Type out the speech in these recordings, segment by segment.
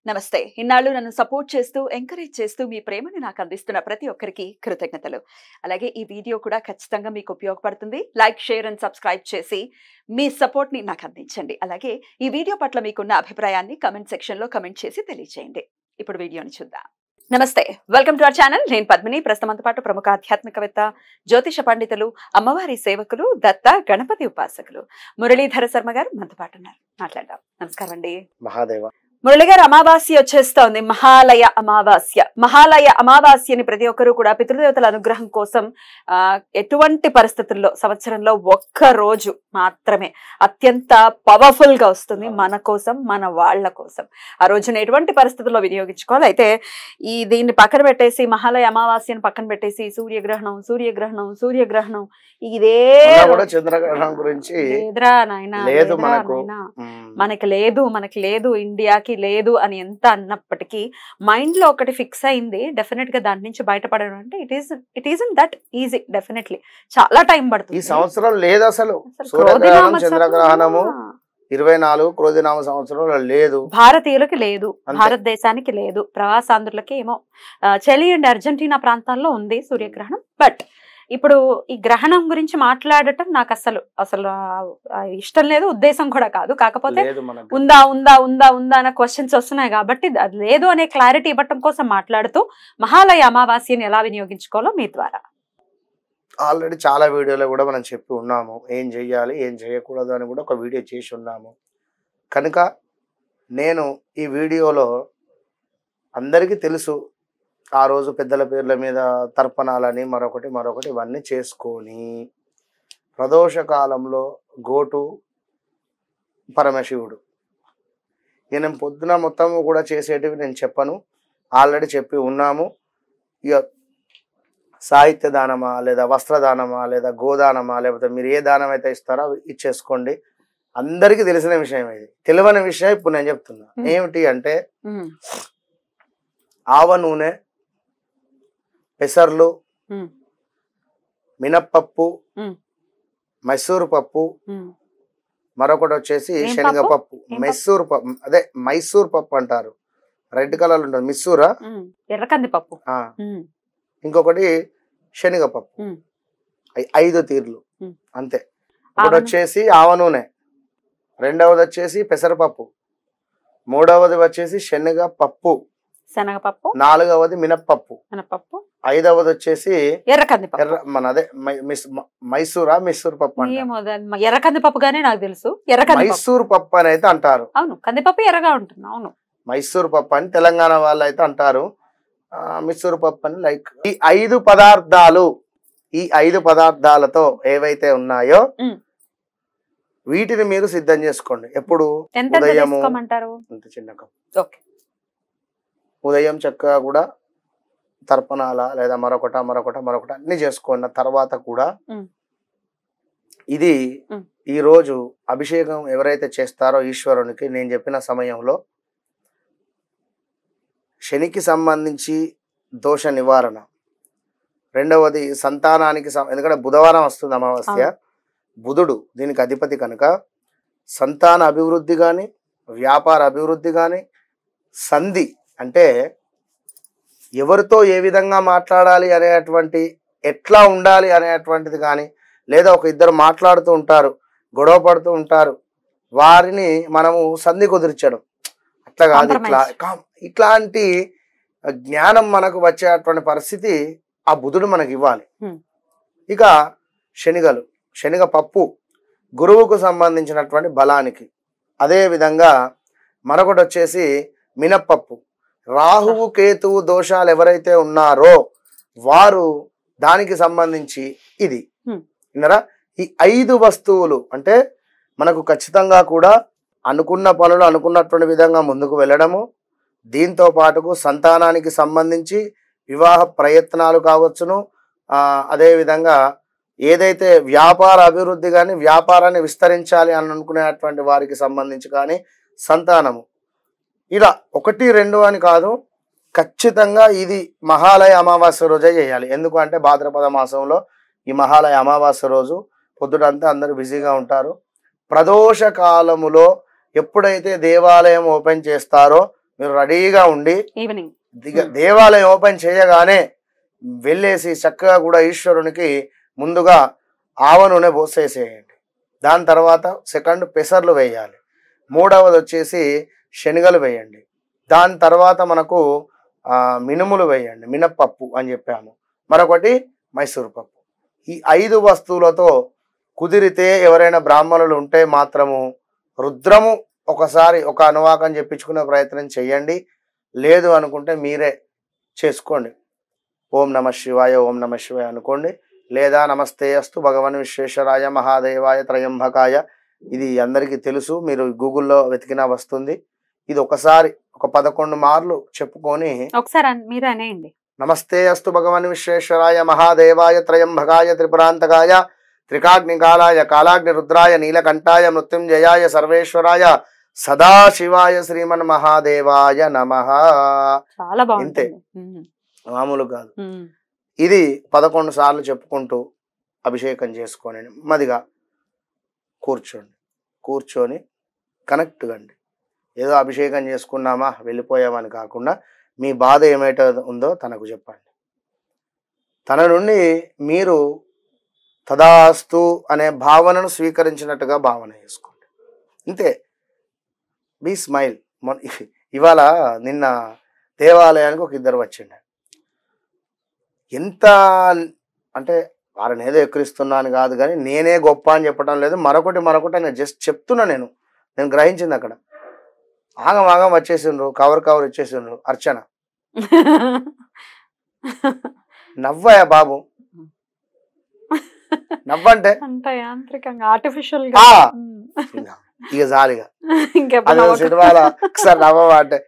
నమస్తే. ఇన్నాళ్ళు నన్ను సపోర్ట్ చేస్తూ, ఎంకరేజ్ చేస్తూ మీ ప్రేమని నాకు అందిస్తున్న ప్రతి ఒక్కరికి కృతజ్ఞతలు. అలాగే ఈ వీడియో కూడా ఖచ్చితంగా మీకు ఉపయోగపడుతుంది. లైక్, షేర్ అండ్ సబ్స్క్రైబ్ చేసి మీ సపోర్ట్‌ని నాకు అందించండి. అలాగే ఈ వీడియో పట్ల మీకున్న అభిప్రాయాన్ని కామెంట్ సెక్షన్‌లో కామెంట్ చేసి తెలియజేయండి. ఇప్పుడు వీడియోని చూద్దాం. నమస్తే. Welcome to our channel. నేను పద్మిని. ప్రస్తుతంతో పాటు ప్రముఖ ఆధ్యాత్మికవేత్త, జ్యోతిష పండితులు, అమ్మవారి సేవకులు, దత్త గణపతి ఉపాసకులు మురళీధర శర్మ గారు మనతో పాటు ఉన్నారు. మాట్లాడదాం. నమస్కారం అండి. మహాదేవ. మురళి గారు, అమావాస్య వచ్చేస్తోంది. మహాలయ అమావాస్య. మహాలయ అమావాస్యని ప్రతి ఒక్కరూ కూడా పితృదేవతల అనుగ్రహం కోసం ఎటువంటి పరిస్థితుల్లో సంవత్సరంలో ఒక్క రోజు మాత్రమే అత్యంత పవర్ఫుల్ గా వస్తుంది మన కోసం, మన వాళ్ళ కోసం. ఆ రోజున ఎటువంటి పరిస్థితుల్లో వినియోగించుకోవాలి. అయితే దీన్ని పక్కన పెట్టేసి, మహాలయ అమావాస్యని పక్కన పెట్టేసి సూర్యగ్రహణం సూర్యగ్రహణం సూర్యగ్రహణం ఇదే చంద్రగ్రహణం గురించి లేదురా నాయన, మనకి లేదు, ఇండియాకి లేదు అని ఎంత అన్నప్పటికీ మైండ్ లో ఒకటి ఫిక్స్ అయింది. డెఫినెట్ గా దాని నుంచి బయటపడడం అంటే ఇట్ ఈజన్ దట్ ఈజీ. డెఫినెట్లీ చాలా టైం పడుతుంది. ఈ సంవత్సరం లేదు అసలు. సూర్యగ్రహణం చంద్రగ్రహణము 24 క్రోధినామ సంవత్సరంలో లేదు. భారతీయులకి లేదు, భారతదేశానికి లేదు. ప్రవాసాంధ్రులకి ఏమో చిలీ అండ్ అర్జెంటీనా ప్రాంతాల్లో ఉంది సూర్యగ్రహణం. బట్ ఇప్పుడు ఈ గ్రహణం గురించి మాట్లాడటం నాకు అసలు ఇష్టం లేదు, ఉద్దేశం కూడా కాదు. కాకపోతే ఉందా ఉందా ఉందా ఉందా అనే క్వశ్చన్స్ వస్తున్నాయి కాబట్టి అది లేదు అనే క్లారిటీ ఇవ్వటం కోసం మాట్లాడుతూ మహాలయ అమావాస్యని ఎలా వినియోగించుకోవాలో మీ ద్వారా ఆల్రెడీ చాలా వీడియోలో కూడా మనం చెప్పి ఉన్నాము. ఏం చెయ్యాలి, ఏం చేయకూడదు అని కూడా ఒక వీడియో చేసి ఉన్నాము. కనుక నేను ఈ వీడియోలో అందరికీ తెలుసు, ఆ రోజు పెద్దల పేర్ల మీద తర్పణాలని మరొకటి ఇవన్నీ చేసుకొని ప్రదోష కాలంలో గోటు పరమశివుడు. నేను పొద్దున మొత్తం కూడా చేసేటివి నేను చెప్పను, ఆల్రెడీ చెప్పి ఉన్నాము. ఇక సాహిత్య దానమా లేదా వస్త్రదానమా లేదా గోదానమా లేకపోతే మీరు ఏ దానం అయితే ఇస్తారో ఇచ్చేసుకోండి. అందరికీ తెలిసిన విషయం ఇది. తెలియని విషయం ఇప్పుడు నేను చెప్తున్నా. ఏమిటి అంటే ఆవ నూనె, పెసర్లు, మినప్పప్పు, మైసూరు పప్పు, మరొకటి వచ్చేసి శనగపప్పు. మైసూరు పప్పు అదే మైసూర్ పప్పు అంటారు, రెడ్ కలర్ ఉంటుంది. మిస్సూరా ఎర్రకంది పప్పు. ఇంకొకటి శనగపప్పు. 5 తీర్లు అంతే. ఒకటి వచ్చేసి ఆవ నూనె, రెండవది వచ్చేసి పెసరపప్పు, మూడవది వచ్చేసి శనగపప్పు, నాలుగవది మినప్పప్పు, ఐదవది వచ్చేసి ఎర్రకంది మన అదే మైసూర్ పప్పు. ఎర్రకంది పప్పు గానే నాకు తెలుసు. మైసూర్ పప్పు అని అయితే అంటారు. అవును, కందిపప్పు ఎర్రగా ఉంటుంది. అవును, మైసూర్ పప్పు అని తెలంగాణ వాళ్ళు అయితే అంటారు. మిస్సూర్ పప్పు అని. లైక్ ఈ 5 పదార్థాలతో ఏవైతే ఉన్నాయో వీటిని మీరు సిద్ధం చేసుకోండి. ఎప్పుడు ఉదయం అంత చిన్న కప్పు. ఉదయం చక్కగా కూడా తర్పణాల లేదా మరొకట అన్ని చేసుకున్న తర్వాత కూడా ఇది ఈ రోజు అభిషేకం ఎవరైతే చేస్తారో ఈశ్వరునికి, నేను చెప్పిన సమయంలో శనికి సంబంధించి దోష నివారణ, రెండవది సంతానానికి, ఎందుకంటే బుధవారం వస్తుంది అమావాస్య, బుధుడు దీనికి అధిపతి కనుక సంతాన అభివృద్ధి కానీ వ్యాపార అభివృద్ధి కానీ, సంధి అంటే ఎవరితో ఏ విధంగా మాట్లాడాలి అనేటువంటి, ఎట్లా ఉండాలి అనేటువంటిది కానీ, లేదా ఒక ఇద్దరు మాట్లాడుతూ ఉంటారు, గొడవ పడుతూ ఉంటారు, వారిని మనము సంధి కుదిర్చడం, అట్లా కాదు ఇట్లాంటి జ్ఞానం మనకు వచ్చేటువంటి పరిస్థితి ఆ బుధుడు మనకి ఇవ్వాలి. ఇక శనగపప్పు గురువుకు సంబంధించినటువంటి బలానికి. అదే విధంగా మరొకటి వచ్చేసి మినప్పప్పు. రాహువు కేతువు దోషాలు ఎవరైతే ఉన్నారో వారు దానికి సంబంధించి ఇది విన్నారా. ఈ 5 వస్తువులు అంటే మనకు ఖచ్చితంగా కూడా అనుకున్న పనులు అనుకున్నటువంటి విధంగా ముందుకు వెళ్ళడము, దీంతో పాటుకు సంతానానికి సంబంధించి వివాహ ప్రయత్నాలు కావచ్చును, అదేవిధంగా ఏదైతే వ్యాపార అభివృద్ధి కానీ వ్యాపారాన్ని విస్తరించాలి అని అనుకునేటువంటి వారికి సంబంధించి కానీ సంతానము, ఇలా 1, 2 అని కాదు, ఖచ్చితంగా ఇది మహాలయ అమావాస్య రోజే చేయాలి. ఎందుకంటే భాద్రపద మాసంలో ఈ మహాలయ అమావాస్య రోజు పొద్దుటంతా అందరూ బిజీగా ఉంటారు. ప్రదోష కాలములో ఎప్పుడైతే దేవాలయం ఓపెన్ చేస్తారో మీరు రెడీగా ఉండి ఈవినింగ్ దేవాలయం ఓపెన్ చేయగానే వెళ్ళేసి చక్కగా కూడా ఈశ్వరునికి ముందుగా ఆవ నూనె పోసేసేయండి. దాని తర్వాత సెకండ్ పెసర్లు వేయాలి. మూడవది వచ్చేసి శనగలు వేయండి. దాని తర్వాత మనకు మినుములు వేయండి, మినప్పప్పు అని చెప్పాము. మరొకటి మైసూరు పప్పు. ఈ 5 వస్తువులతో కుదిరితే ఎవరైనా బ్రాహ్మణులు ఉంటే మాత్రము రుద్రము ఒకసారి ఒక అనువాకం చెప్పించుకునే ప్రయత్నం చేయండి. లేదు అనుకుంటే మీరే చేసుకోండి. ఓం నమ శివాయ, ఓం నమ శివాయ అనుకోండి. లేదా నమస్తే అస్తు భగవన్ విశ్వేశ్వరాయ మహాదేవాయ త్రయంబకాయ. ఇది అందరికీ తెలుసు, మీరు గూగుల్లో వెతికినా వస్తుంది. ఇది ఒకసారి ఒక 11 మార్లు చెప్పుకొని ఒకసారి మీరు అనేయండి. నమస్తే అస్తు భగవన్ విశ్వేశ్వరాయ మహాదేవాయ త్రయంబకాయ త్రిపురాంతకాయ త్రికాగ్నికాలాయ కాలాగ్ని రుద్రాయ నీలకంఠాయ మృత్యుంజయాయ సర్వేశ్వరాయ సదాశివాయ శ్రీమన్ మహాదేవాయ నమః. చాలా బాగుంది. ఇంతే, మామూలు కాదు. ఇది 11 సార్లు చెప్పుకుంటూ అభిషేకం చేసుకొని నెమ్మదిగా కూర్చొని కనెక్ట్ కండి. ఏదో అభిషేకం చేసుకున్నామా వెళ్ళిపోయామని కాకుండా మీ బాధ ఏమైతే ఉందో తనకు చెప్పండి. తన నుండి మీరు తదాస్తు అనే భావనను స్వీకరించినట్టుగా భావన చేసుకోండి. ఇంతే. Be smile. ఇవాళ నిన్న దేవాలయానికి ఒక 2 వచ్చిండ. ఎంత అంటే వారిని ఏదో ఎక్కిరిస్తున్నాను కాదు, కానీ నేనే గొప్ప అని చెప్పడం లేదు. మరొకటి నేను జస్ట్ చెప్తున్నా. నేను గ్రహించింది అక్కడ. ఆగం వచ్చేసిండ్రు, కవర్ ఇచ్చేసిండ్రు. అర్చన నవ్వయా బాబు, నవ్వంటే ఆర్టిఫిషియల్ ఇక జాలిగా సినిమాలో ఒకసారి నవ్వవా అంటే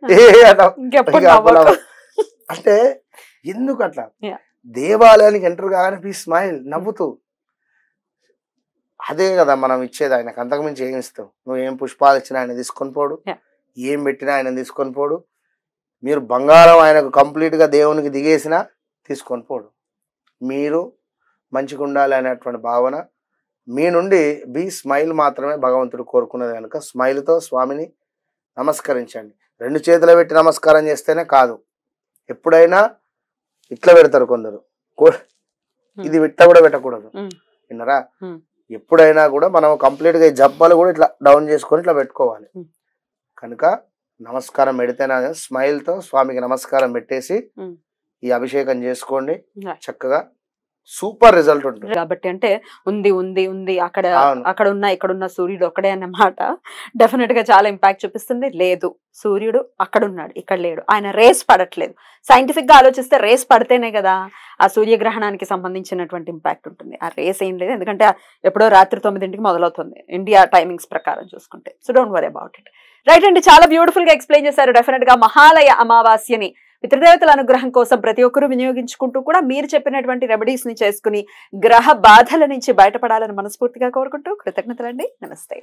అంటే ఎందుకు అట్లా? దేవాలయానికి ఎంటర్ కాగానే ప్లీజ్ స్మైల్, నవ్వుతూ. అదే కదా మనం ఇచ్చేది ఆయనకు. అంతకుమించి ఏం ఇస్తావు? నువ్వు ఏం పుష్పాలు ఇచ్చినా ఆయన తీసుకొని పోడు, ఏం పెట్టినా ఆయన తీసుకొని పోడు. మీరు బంగారం ఆయనకు కంప్లీట్గా దేవునికి దిగేసినా తీసుకొని పోడు. మీరు మంచిగా ఉండాలి అనేటువంటి భావన మీ నుండి బీ స్మైల్ మాత్రమే భగవంతుడు కోరుకున్నది కనుక స్మైల్తో స్వామిని నమస్కరించండి. 2 చేతులు పెట్టి నమస్కారం చేస్తేనే కాదు, ఎప్పుడైనా ఇట్లా పెడతారు కొందరు. ఇది ఇట్లా కూడా పెట్టకూడదు, విన్నరా? ఎప్పుడైనా కూడా మనం కంప్లీట్గా ఈ జబ్బలు కూడా ఇట్లా డౌన్ చేసుకొని ఇట్లా పెట్టుకోవాలి. కనుక నమస్కారం పెడితేనే స్మైల్తో స్వామికి నమస్కారం పెట్టేసి ఈ అభిషేకం చేసుకోండి. చక్కగా సూపర్ రిజల్ట్ ఉంటుంది. కాబట్టి అంటే ఉంది అక్కడ ఇక్కడున్న సూర్యుడు ఒక్కడే అన్నమాట. డెఫినెట్ గా చాలా ఇంపాక్ట్ చూపిస్తుంది. లేదు, సూర్యుడు అక్కడ ఉన్నాడు, ఇక్కడ లేడు, ఆయన రేస్ పడట్లేదు. సైంటిఫిక్ గా ఆలోచిస్తే రేస్ పడితేనే కదా ఆ సూర్యగ్రహణానికి సంబంధించినటువంటి ఇంపాక్ట్ ఉంటుంది. ఆ రేస్ ఏం లేదు, ఎందుకంటే ఎప్పుడో రాత్రి 9ంటికి మొదలవుతుంది ఇండియా టైమింగ్స్ ప్రకారం చూసుకుంటే. So don't worry about it. Right అండి, చాలా బ్యూటిఫుల్ గా ఎక్స్ప్లెయిన్ చేశారు. డెఫినెట్ గా మహాలయ అమావాస్యని పితృదేవతల అనుగ్రహం కోసం ప్రతి ఒక్కరూ వినియోగించుకుంటూ కూడా మీరు చెప్పినటువంటి రెమెడీస్ ని చేసుకుని గ్రహ బాధల నుంచి బయటపడాలని మనస్ఫూర్తిగా కోరుకుంటూ కృతజ్ఞతలండి. నమస్తే.